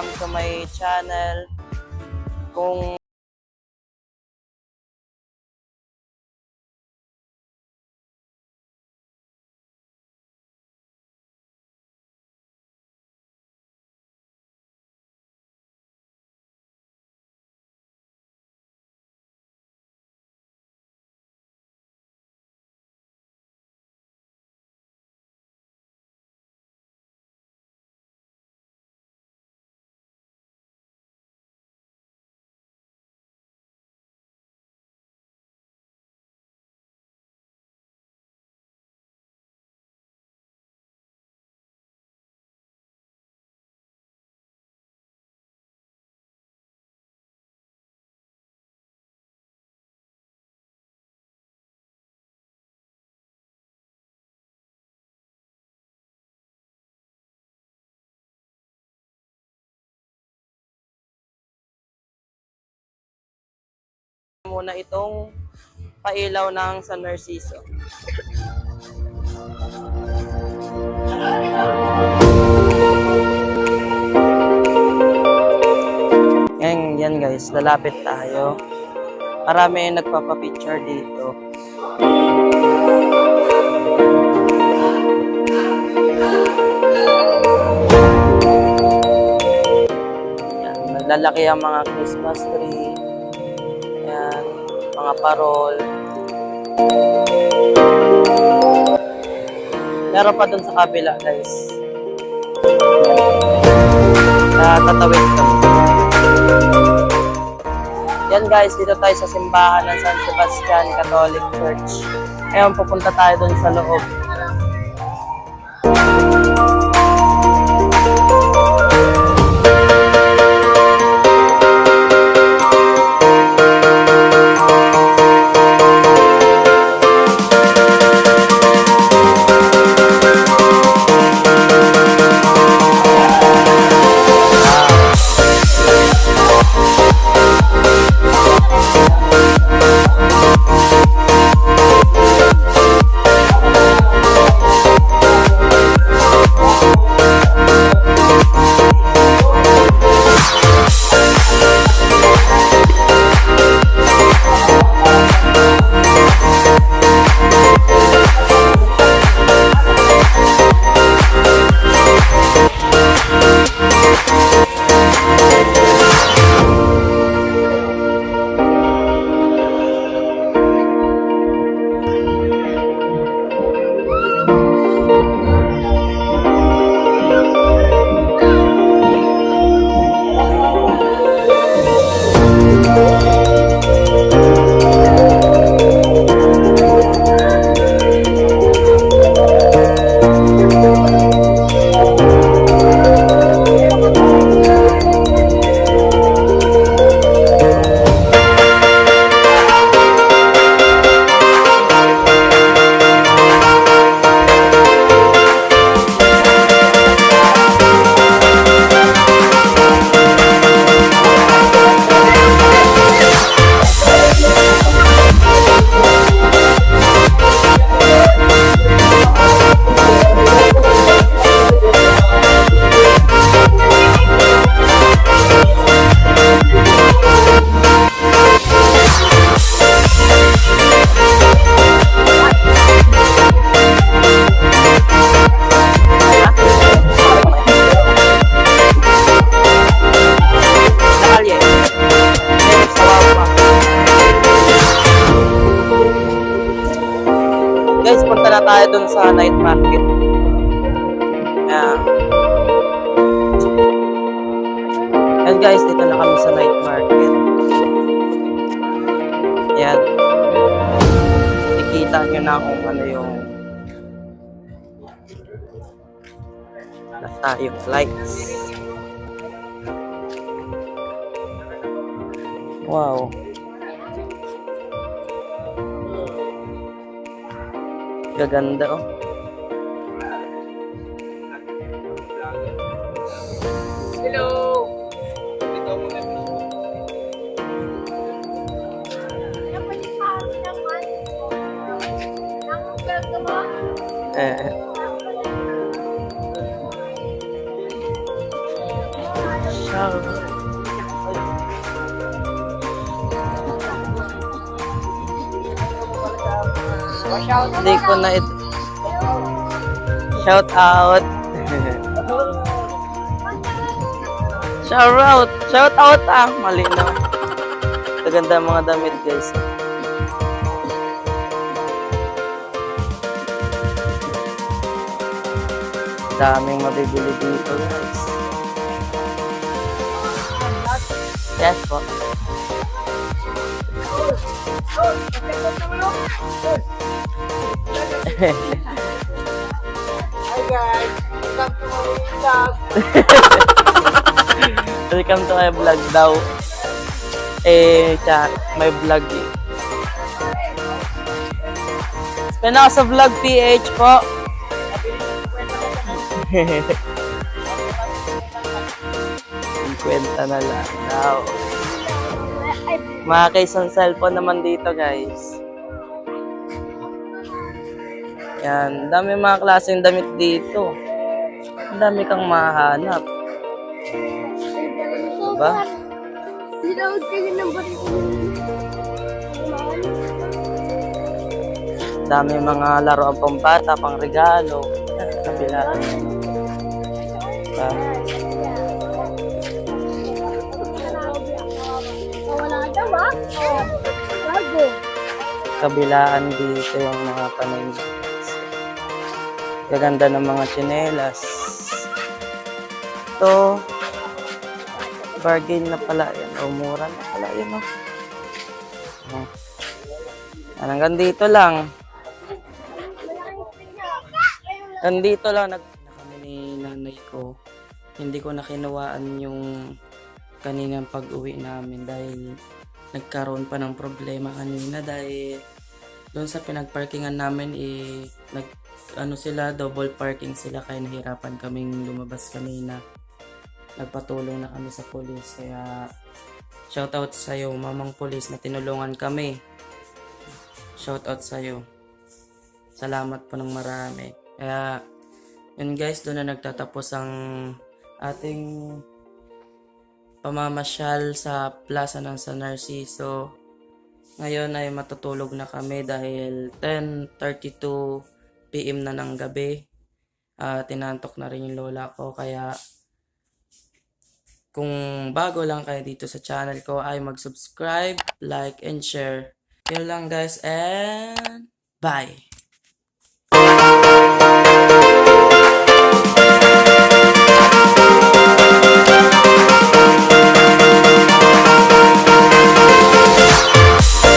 welcome to my channel. Kung muna itong pailaw ng San Narciso. Yan guys, lalapit tayo. Marami nagpapapicture dito. Yan, naglalaki ang mga Christmas tree. Yan, mga parol. Meron pa dun sa kabila guys. Tatawid kami. Yan guys, dito tayo sa simbahan ng San Sebastian Catholic Church. Ngayon pupunta tayo dun sa loob. Guys, punta na tayo dun sa night market. Yan guys, dito na kami sa night market. Yan. Ikita nyo na kung ano yung yung lights. Wow. Gaganda oh. Hello. Shout. Hindi ko na shout out. Shout out malinaw. Maganda mga damit guys. Daming mabibili dito guys. Yes po. Hi guys, welcome to my vlog. Welcome to my vlog daw. May vlog eh. Spena sa vlog PH po. Kwenta na lang daw. Mga kaisang cellphone naman dito guys. Yan, dami mga klaseng damit dito. Ang dami kang mahanap. Diba? Dami mga laruan pang bata, pang regalo. Kabila. Diba? Kabilaan dito yung mga paninda. Gaganda ng mga tsinelas. Ito, bargain na pala yan. O mura na pala yan. Hanggang dito lang. Nandito lang kami ni nanay ko. Hindi ko nakinawaan yung kaninang pag-uwi namin dahil nagkaroon pa ng problema kanina dahil doon sa pinagparkingan namin double parking sila kaya nahirapan kaming lumabas kanina. Nagpatulong na kami sa police kaya shoutout sa'yo mamang police na tinulungan kami. Shoutout sa'yo. Salamat po ng marami. Kaya yun guys, doon na nagtatapos ang ating pamamasyal sa plaza ng San Narciso. Ngayon ay matutulog na kami dahil 10:32 PM na ng gabi. Tinantok na rin yung lola ko kaya kung bago lang kayo dito sa channel ko ay mag-subscribe, like, and share. Yun lang guys and bye!